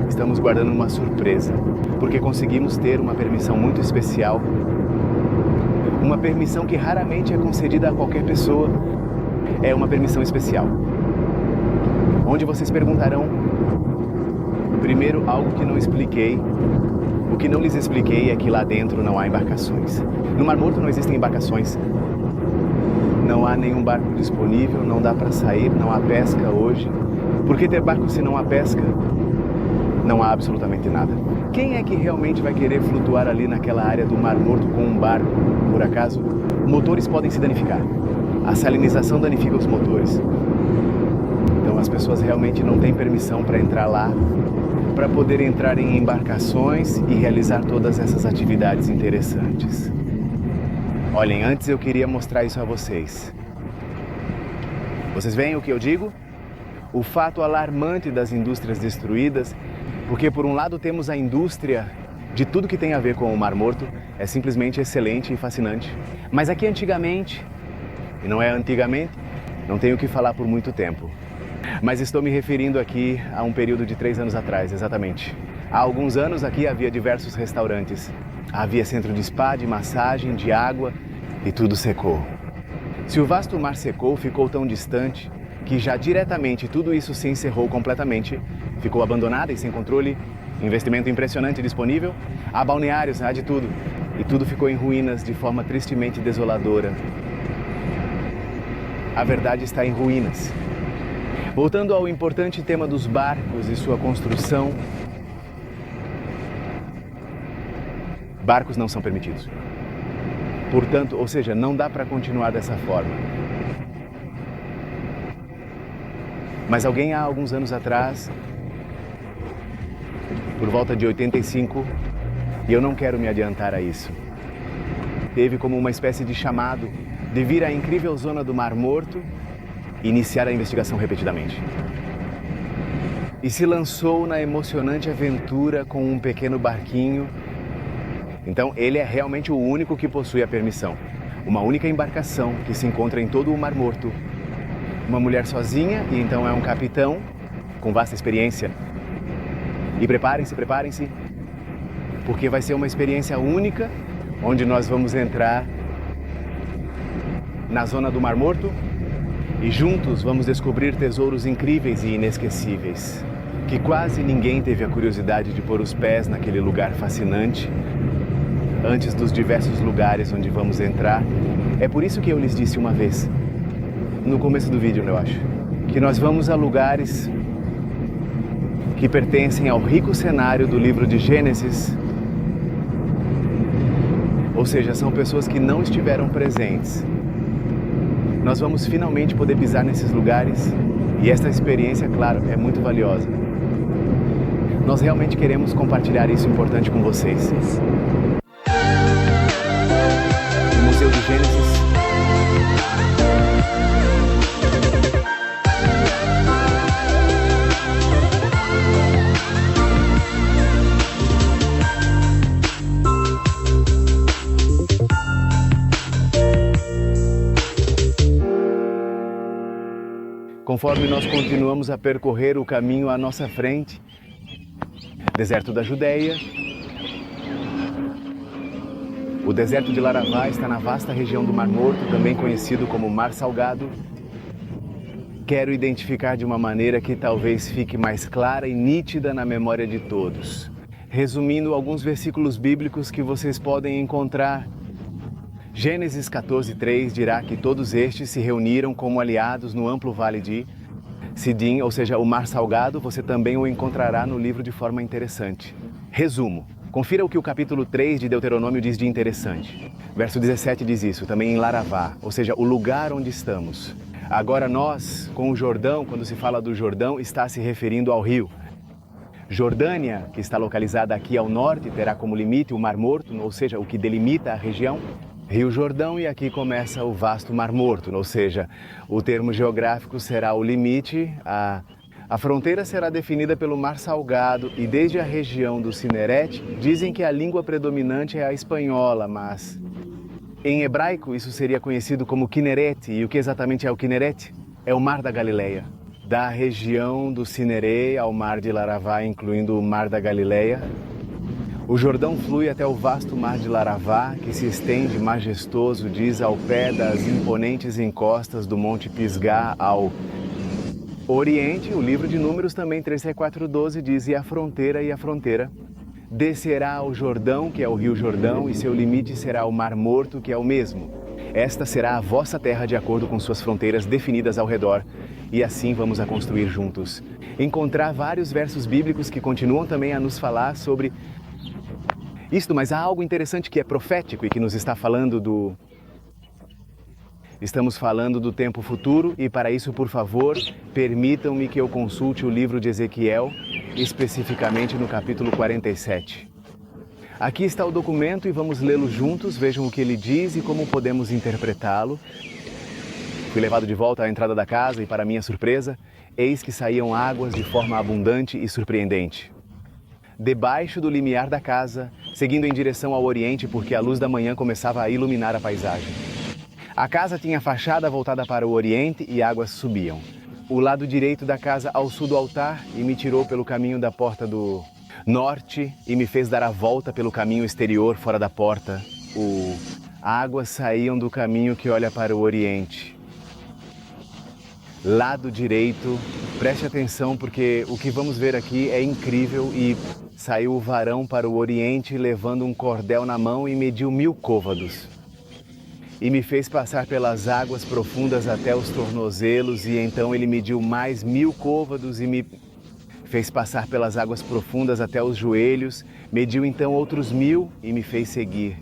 Estamos guardando uma surpresa, porque conseguimos ter uma permissão muito especial. Uma permissão que raramente é concedida a qualquer pessoa. É uma permissão especial. Onde vocês perguntarão, primeiro, algo que não expliquei. O que não lhes expliquei é que lá dentro não há embarcações. No Mar Morto não existem embarcações. Não há nenhum barco disponível, não dá para sair, não há pesca hoje. Por que ter barco se não há pesca? Não há absolutamente nada. Quem é que realmente vai querer flutuar ali naquela área do Mar Morto com um barco? Por acaso, motores podem se danificar. A salinização danifica os motores. Então as pessoas realmente não têm permissão para entrar lá, para poder entrar em embarcações e realizar todas essas atividades interessantes. Olhem, antes eu queria mostrar isso a vocês. Vocês veem o que eu digo? O fato alarmante das indústrias destruídas, porque por um lado temos a indústria de tudo que tem a ver com o Mar Morto, é simplesmente excelente e fascinante. Mas aqui antigamente, e não é antigamente, não tenho o que falar por muito tempo. Mas estou me referindo aqui a um período de 3 anos atrás, exatamente. Há alguns anos aqui havia diversos restaurantes. Havia centro de spa, de massagem, de água e tudo secou. Se o vasto mar secou, ficou tão distante que já diretamente tudo isso se encerrou completamente, ficou abandonada e sem controle, investimento impressionante disponível, há balneários, há de tudo. E tudo ficou em ruínas de forma tristemente desoladora. A verdade está em ruínas. Voltando ao importante tema dos barcos e sua construção, barcos não são permitidos. Portanto, ou seja, não dá para continuar dessa forma. Mas alguém há alguns anos atrás, por volta de 85, e eu não quero me adiantar a isso, teve como uma espécie de chamado de vir à incrível zona do Mar Morto e iniciar a investigação repetidamente. E se lançou na emocionante aventura com um pequeno barquinho. Então ele é realmente o único que possui a permissão. Uma única embarcação que se encontra em todo o Mar Morto. Uma mulher sozinha, e então é um capitão com vasta experiência. E preparem-se, porque vai ser uma experiência única, onde nós vamos entrar na zona do Mar Morto e juntos vamos descobrir tesouros incríveis e inesquecíveis, que quase ninguém teve a curiosidade de pôr os pés naquele lugar fascinante, antes dos diversos lugares onde vamos entrar. É por isso que eu lhes disse uma vez, no começo do vídeo, eu acho, que nós vamos a lugares que pertencem ao rico cenário do livro de Gênesis, ou seja, são pessoas que não estiveram presentes. Nós vamos finalmente poder pisar nesses lugares e esta experiência, claro, é muito valiosa. Nós realmente queremos compartilhar isso importante com vocês. O Museu de Gênesis. Conforme nós continuamos a percorrer o caminho à nossa frente, deserto da Judéia, O deserto de Larravá está na vasta região do Mar Morto, também conhecido como Mar Salgado. Quero identificar de uma maneira que talvez fique mais clara e nítida na memória de todos. Resumindo alguns versículos bíblicos que vocês podem encontrar. Gênesis 14:3 dirá que todos estes se reuniram como aliados no amplo vale de Sidim, ou seja, o Mar Salgado. Você também o encontrará no livro de forma interessante. Resumo. Confira o que o capítulo 3 de Deuteronômio diz de interessante. Verso 17 diz isso, também em Larravá, ou seja, o lugar onde estamos. Agora nós, com o Jordão, quando se fala do Jordão, está se referindo ao rio. Jordânia, que está localizada aqui ao norte, terá como limite o Mar Morto, ou seja, o que delimita a região. Rio Jordão, e aqui começa o vasto Mar Morto, ou seja, o termo geográfico será o limite, a fronteira será definida pelo Mar Salgado, e desde a região do Cineret, dizem que a língua predominante é a espanhola, mas em hebraico isso seria conhecido como Kineret. E o que exatamente é o Kineret? É o Mar da Galileia. Da região do Cineret ao Mar de Larravá, incluindo o Mar da Galileia, o Jordão flui até o vasto Mar de Larravá, que se estende majestoso, diz, ao pé das imponentes encostas do Monte Pisgah ao Oriente. O livro de Números também 3:4-12 diz, e a fronteira descerá ao Jordão, que é o Rio Jordão, e seu limite será o Mar Morto, que é o mesmo. Esta será a vossa terra de acordo com suas fronteiras definidas ao redor, e assim vamos a construir juntos. Encontrar vários versos bíblicos que continuam também a nos falar sobre isto, mas há algo interessante que é profético e que nos está falando Estamos falando do tempo futuro, e para isso, por favor, permitam-me que eu consulte o livro de Ezequiel, especificamente no capítulo 47. Aqui está o documento e vamos lê-lo juntos, vejam o que ele diz e como podemos interpretá-lo. Fui levado de volta à entrada da casa e, para minha surpresa, eis que saíam águas de forma abundante e surpreendente. Debaixo do limiar da casa, seguindo em direção ao oriente, porque a luz da manhã começava a iluminar a paisagem. A casa tinha fachada voltada para o oriente e águas subiam. O lado direito da casa ao sul do altar, e me tirou pelo caminho da porta do norte e me fez dar a volta pelo caminho exterior fora da porta. Águas saíam do caminho que olha para o oriente. Lado direito, preste atenção porque o que vamos ver aqui é incrível, e saiu o varão para o oriente levando um cordel na mão e mediu 1000 côvados. E me fez passar pelas águas profundas até os tornozelos, e então ele mediu mais 1000 côvados e me fez passar pelas águas profundas até os joelhos, mediu então outros 1000 e me fez seguir.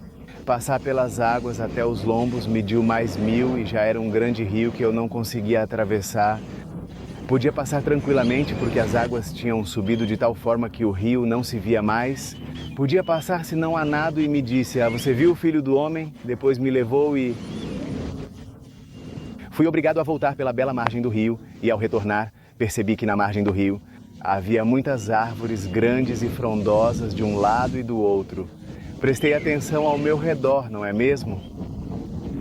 Passar pelas águas até os lombos, mediu mais 1000 e já era um grande rio que eu não conseguia atravessar. Podia passar tranquilamente porque as águas tinham subido de tal forma que o rio não se via mais. Podia passar senão a nado, e me disse, você viu o Filho do Homem? Depois me levou e fui obrigado a voltar pela bela margem do rio, e ao retornar, percebi que na margem do rio havia muitas árvores grandes e frondosas de um lado e do outro. Prestei atenção ao meu redor, não é mesmo?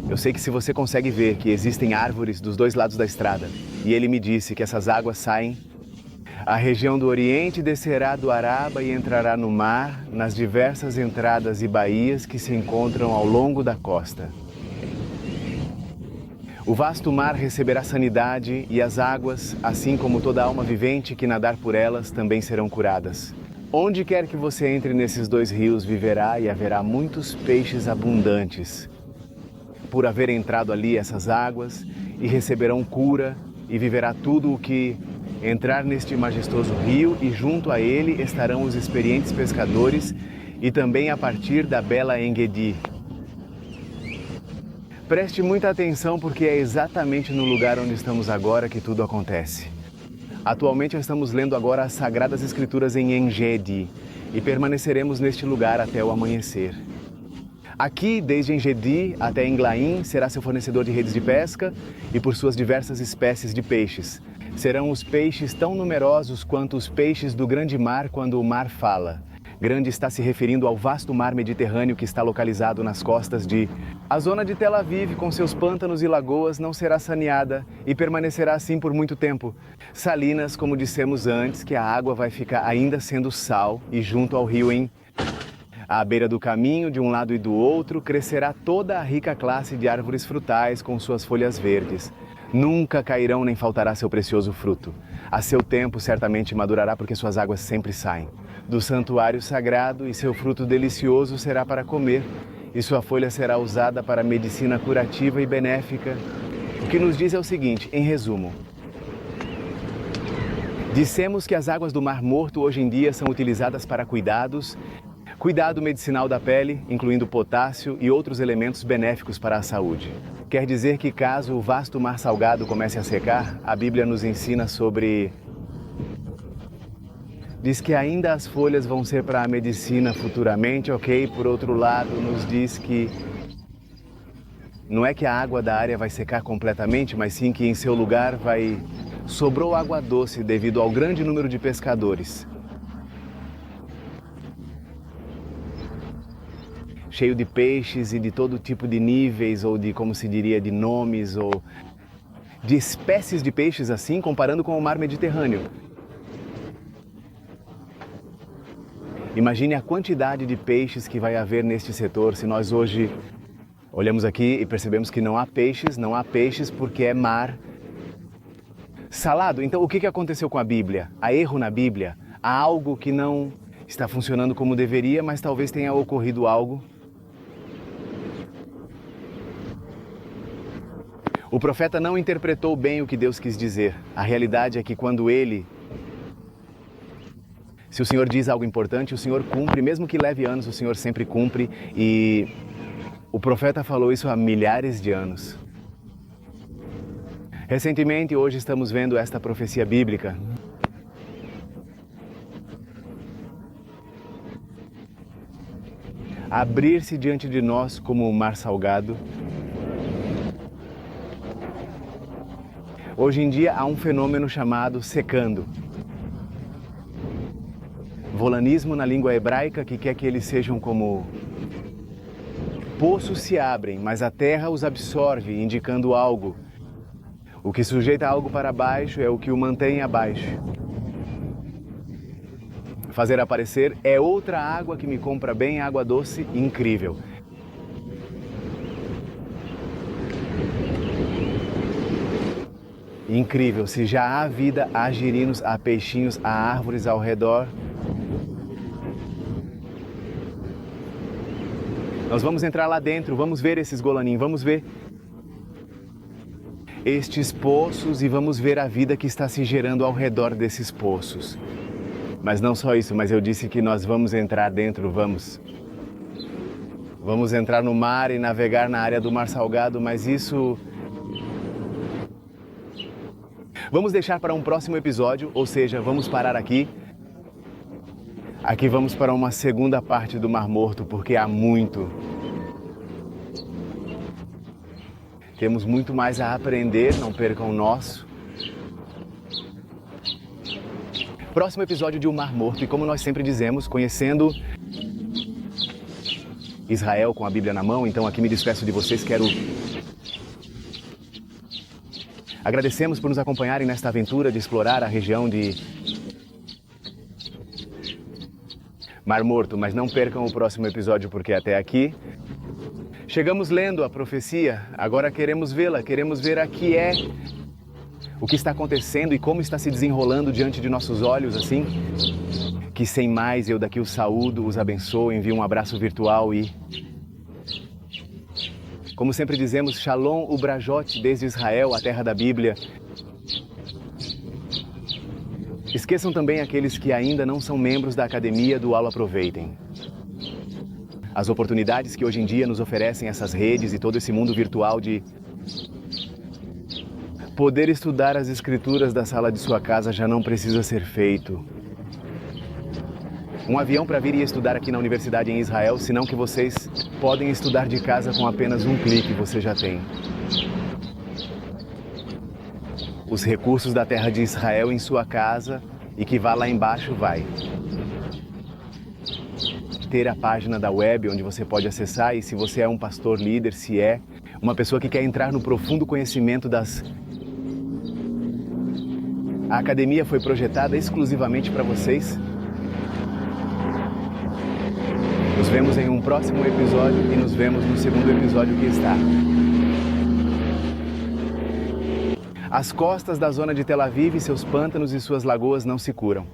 Eu sei que se você consegue ver que existem árvores dos dois lados da estrada, e ele me disse que essas águas saem, a região do Oriente descerá do Araba e entrará no mar, nas diversas entradas e baías que se encontram ao longo da costa. O vasto mar receberá sanidade, e as águas, assim como toda alma vivente que nadar por elas, também serão curadas. Onde quer que você entre nesses dois rios, viverá, e haverá muitos peixes abundantes, por haver entrado ali essas águas, e receberão cura, e viverá tudo o que entrar neste majestoso rio, e junto a ele estarão os experientes pescadores, e também a partir da bela Engedi. Preste muita atenção porque é exatamente no lugar onde estamos agora que tudo acontece. Atualmente estamos lendo agora as Sagradas Escrituras em Engedi, e permaneceremos neste lugar até o amanhecer. Aqui, desde Engedi até Englaim, será seu fornecedor de redes de pesca e por suas diversas espécies de peixes. Serão os peixes tão numerosos quanto os peixes do grande mar quando o mar fala. Grande está se referindo ao vasto mar Mediterrâneo que está localizado nas costas de... A zona de Tel Aviv, com seus pântanos e lagoas, não será saneada e permanecerá assim por muito tempo. Salinas, como dissemos antes, que a água vai ficar ainda sendo sal, e junto ao rio em... À beira do caminho, de um lado e do outro, crescerá toda a rica classe de árvores frutais com suas folhas verdes. Nunca cairão nem faltará seu precioso fruto. A seu tempo certamente madurará, porque suas águas sempre saem do santuário sagrado, e seu fruto delicioso será para comer, e sua folha será usada para medicina curativa e benéfica. O que nos diz é o seguinte, em resumo. Dissemos que as águas do Mar Morto hoje em dia são utilizadas para cuidado medicinal da pele, incluindo potássio e outros elementos benéficos para a saúde. Quer dizer que caso o vasto mar salgado comece a secar, a Bíblia nos ensina sobre... Diz que ainda as folhas vão ser para a medicina futuramente, ok? Por outro lado, nos diz que não é que a água da área vai secar completamente, mas sim que em seu lugar sobrou água doce devido ao grande número de pescadores. Cheio de peixes e de todo tipo de níveis, ou de, como se diria, de nomes, ou de espécies de peixes assim, comparando com o mar Mediterrâneo. Imagine a quantidade de peixes que vai haver neste setor se nós hoje olhamos aqui e percebemos que não há peixes porque é mar salado. Então, o que aconteceu com a Bíblia? Há erro na Bíblia? Há algo que não está funcionando como deveria, mas talvez tenha ocorrido algo? O profeta não interpretou bem o que Deus quis dizer. A realidade é que se o Senhor diz algo importante, o Senhor cumpre, mesmo que leve anos, o Senhor sempre cumpre, e o profeta falou isso há milhares de anos. Recentemente, hoje estamos vendo esta profecia bíblica. Abrir-se diante de nós como o mar salgado. Hoje em dia há um fenômeno chamado secando. Volanismo na língua hebraica, que quer que eles sejam como poços se abrem, mas a terra os absorve, indicando algo. O que sujeita algo para baixo é o que o mantém abaixo. Fazer aparecer é outra água que me compra bem, água doce, incrível. Incrível, se já há vida, há girinos, há peixinhos, há árvores ao redor. Nós vamos entrar lá dentro, vamos ver esses golanim, vamos ver estes poços e vamos ver a vida que está se gerando ao redor desses poços. Mas não só isso, mas eu disse que nós vamos entrar dentro, vamos entrar no mar e navegar na área do Mar Salgado, mas isso vamos deixar para um próximo episódio, ou seja, vamos parar aqui. Aqui vamos para uma segunda parte do Mar Morto, porque há muito. Temos muito mais a aprender, não percam o nosso. Próximo episódio de O Mar Morto, e como nós sempre dizemos, conhecendo Israel com a Bíblia na mão, então aqui me despeço de vocês, Agradecemos por nos acompanharem nesta aventura de explorar a região de Mar Morto, mas não percam o próximo episódio, porque até aqui chegamos lendo a profecia, agora queremos vê-la, queremos ver o que está acontecendo e como está se desenrolando diante de nossos olhos, assim. Que sem mais eu daqui os saúdo, os abençoo, envio um abraço virtual e... Como sempre dizemos, Shalom Ubrajot, desde Israel, a terra da Bíblia. Esqueçam também aqueles que ainda não são membros da Academia do Aula Aproveitem. As oportunidades que hoje em dia nos oferecem essas redes e todo esse mundo virtual de poder estudar as escrituras da sala de sua casa já não precisa ser feito. Um avião para vir e estudar aqui na universidade em Israel, senão que vocês podem estudar de casa com apenas um clique, você já tem. Os recursos da terra de Israel em sua casa e que vá lá embaixo, vai. Ter a página da web onde você pode acessar e se você é um pastor líder, se é uma pessoa que quer entrar no profundo conhecimento das... A academia foi projetada exclusivamente para vocês. Os vemos em um próximo episódio e nos vemos no segundo episódio que está. As costas da zona de Tel Aviv, seus pântanos e suas lagoas não se curam.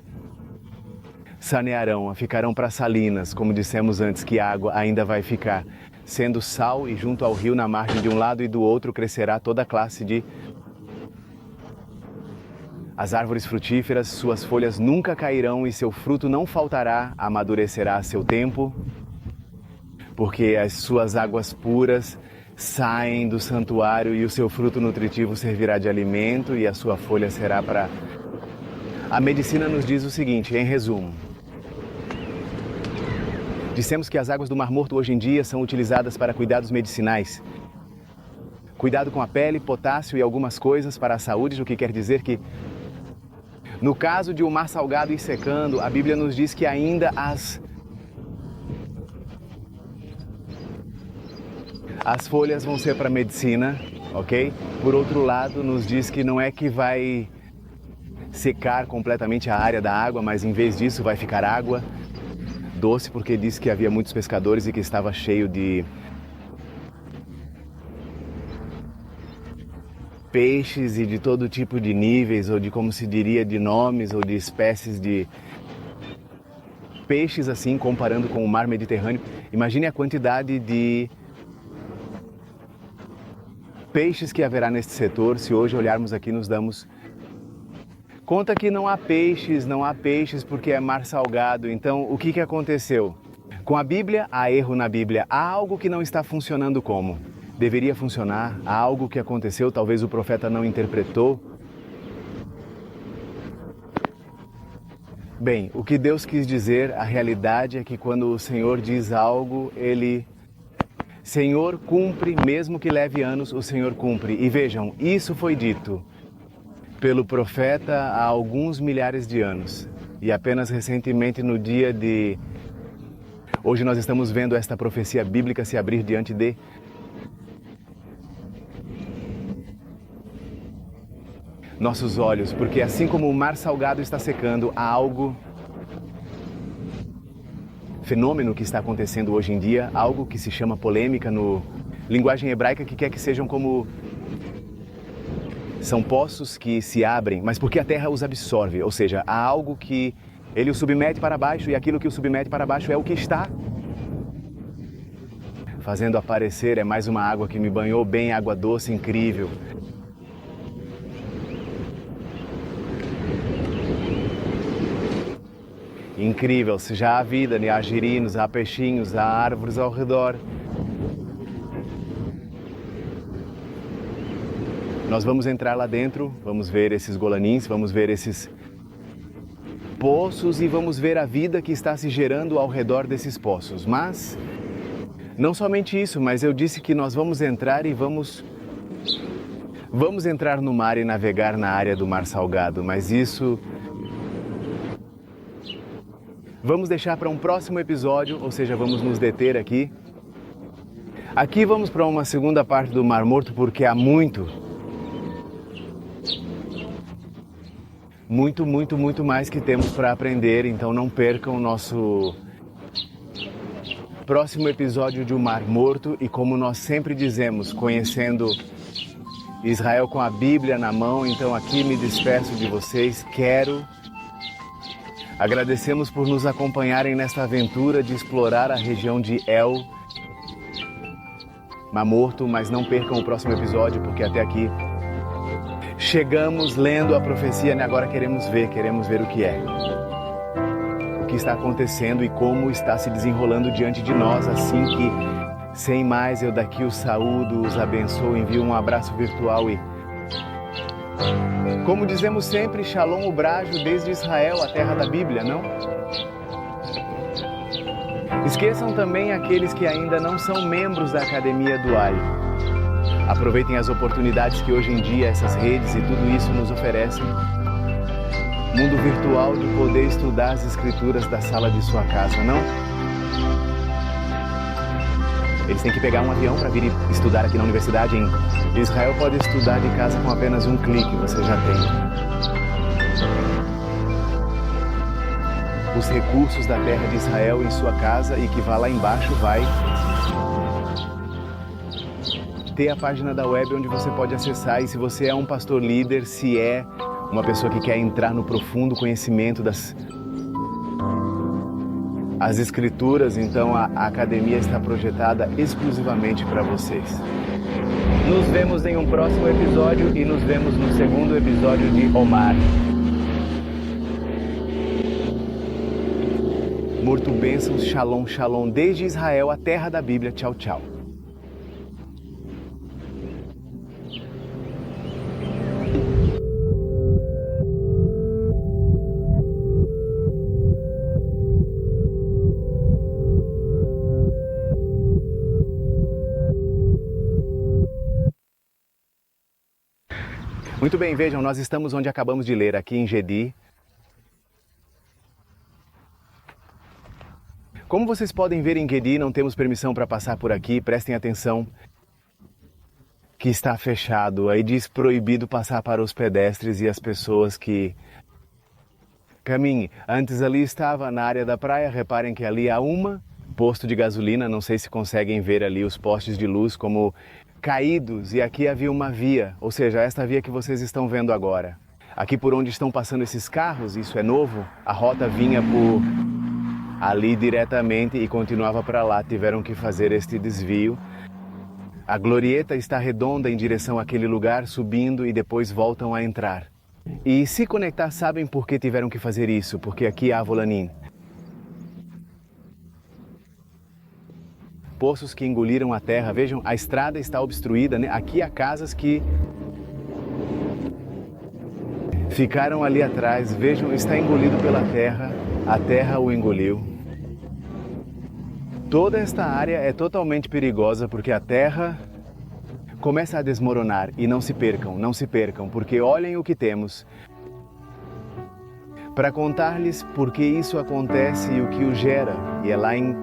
Sanearão, ficarão para salinas, como dissemos antes, que a água ainda vai ficar, sendo sal, e junto ao rio, na margem de um lado e do outro, crescerá toda classe de... As árvores frutíferas, suas folhas nunca cairão e seu fruto não faltará, amadurecerá a seu tempo, porque as suas águas puras saem do santuário e o seu fruto nutritivo servirá de alimento e a sua folha será para... A medicina nos diz o seguinte, em resumo. Dissemos que as águas do Mar Morto hoje em dia são utilizadas para cuidados medicinais. Cuidado com a pele, potássio e algumas coisas para a saúde, o que quer dizer que, no caso de um mar salgado e secando, a Bíblia nos diz que ainda as folhas vão ser para medicina, ok? Por outro lado, nos diz que não é que vai secar completamente a área da água, mas em vez disso vai ficar água doce, porque diz que havia muitos pescadores e que estava cheio de peixes e de todo tipo de níveis, ou de, como se diria, de nomes ou de espécies de peixes, assim, comparando com o mar Mediterrâneo. Imagine a quantidade de peixes que haverá neste setor. Se hoje olharmos aqui, nos damos conta que não há peixes porque é mar salgado. Então, o que aconteceu? Com a Bíblia, há erro na Bíblia. Há algo que não está funcionando como deveria funcionar. Há algo que aconteceu, talvez o profeta não interpretou. Bem, o que Deus quis dizer, a realidade é que quando o Senhor diz algo, Senhor cumpre, mesmo que leve anos, o Senhor cumpre. E vejam, isso foi dito pelo profeta há alguns milhares de anos. E apenas recentemente, no dia de... Hoje nós estamos vendo esta profecia bíblica se abrir diante de... nossos olhos, porque assim como o mar salgado está secando, há algo... fenômeno que está acontecendo hoje em dia, algo que se chama polêmica no linguagem hebraica, que quer que sejam como... São poços que se abrem, mas porque a terra os absorve, ou seja, há algo que ele o submete para baixo e aquilo que o submete para baixo é o que está fazendo aparecer. É mais uma água que me banhou bem, água doce, incrível. Incrível, se já há vida, né? Há girinos, há peixinhos, há árvores ao redor. Nós vamos entrar lá dentro, vamos ver esses golanins, vamos ver esses poços e vamos ver a vida que está se gerando ao redor desses poços. Mas, não somente isso, mas eu disse que nós vamos entrar e vamos entrar no mar e navegar na área do Mar Salgado, mas isso... Vamos deixar para um próximo episódio, ou seja, vamos nos deter aqui. Aqui vamos para uma segunda parte do Mar Morto, porque há muito mais que temos para aprender. Então não percam o nosso próximo episódio de O Mar Morto. E como nós sempre dizemos, conhecendo Israel com a Bíblia na mão, então aqui me despeço de vocês. Agradecemos por nos acompanharem nesta aventura de explorar a região de Mar Morto, mas não percam o próximo episódio, porque até aqui chegamos lendo a profecia, e agora queremos ver o que é. O que está acontecendo e como está se desenrolando diante de nós, assim que, sem mais, eu daqui os saúdo, os abençoo, envio um abraço virtual e... Como dizemos sempre, Shalom Ubrajo desde Israel, a terra da Bíblia, não? Esqueçam também aqueles que ainda não são membros da Academia do Ali. Aproveitem as oportunidades que hoje em dia essas redes e tudo isso nos oferecem. Mundo virtual de poder estudar as escrituras da sala de sua casa, não? Eles têm que pegar um avião para vir estudar aqui na universidade em Israel. Pode estudar de casa com apenas um clique, você já tem. os recursos da terra de Israel em sua casa e que vá lá embaixo vai ter a página da web onde você pode acessar. E se você é um pastor líder, se é uma pessoa que quer entrar no profundo conhecimento as escrituras, então a academia está projetada exclusivamente para vocês. Nos vemos em um próximo episódio e nos vemos no segundo episódio de Omar. Morto bênçãos, shalom, shalom, desde Israel, a terra da Bíblia. Tchau, tchau. Muito bem, vejam, nós estamos onde acabamos de ler, aqui em Gedi. Como vocês podem ver em Gedi, não temos permissão para passar por aqui, prestem atenção que está fechado. Aí diz proibido passar para os pedestres e as pessoas que caminhem. Antes ali estava na área da praia, reparem que ali há posto de gasolina, não sei se conseguem ver ali os postes de luz como caídos, e aqui havia uma via, ou seja, esta via que vocês estão vendo agora. Aqui por onde estão passando esses carros, isso é novo, a rota vinha por ali diretamente e continuava para lá, tiveram que fazer este desvio. A glorieta está redonda em direção àquele lugar, subindo e depois voltam a entrar. E se conectar, sabem por que tiveram que fazer isso? Porque aqui há Volanim. Poços que engoliram a terra, vejam, a estrada está obstruída, né? Aqui há casas que ficaram ali atrás, vejam, está engolido pela terra, a terra o engoliu. Toda esta área é totalmente perigosa porque a terra começa a desmoronar e não se percam, porque olhem o que temos. Para contar-lhes por que isso acontece e o que o gera, e é lá em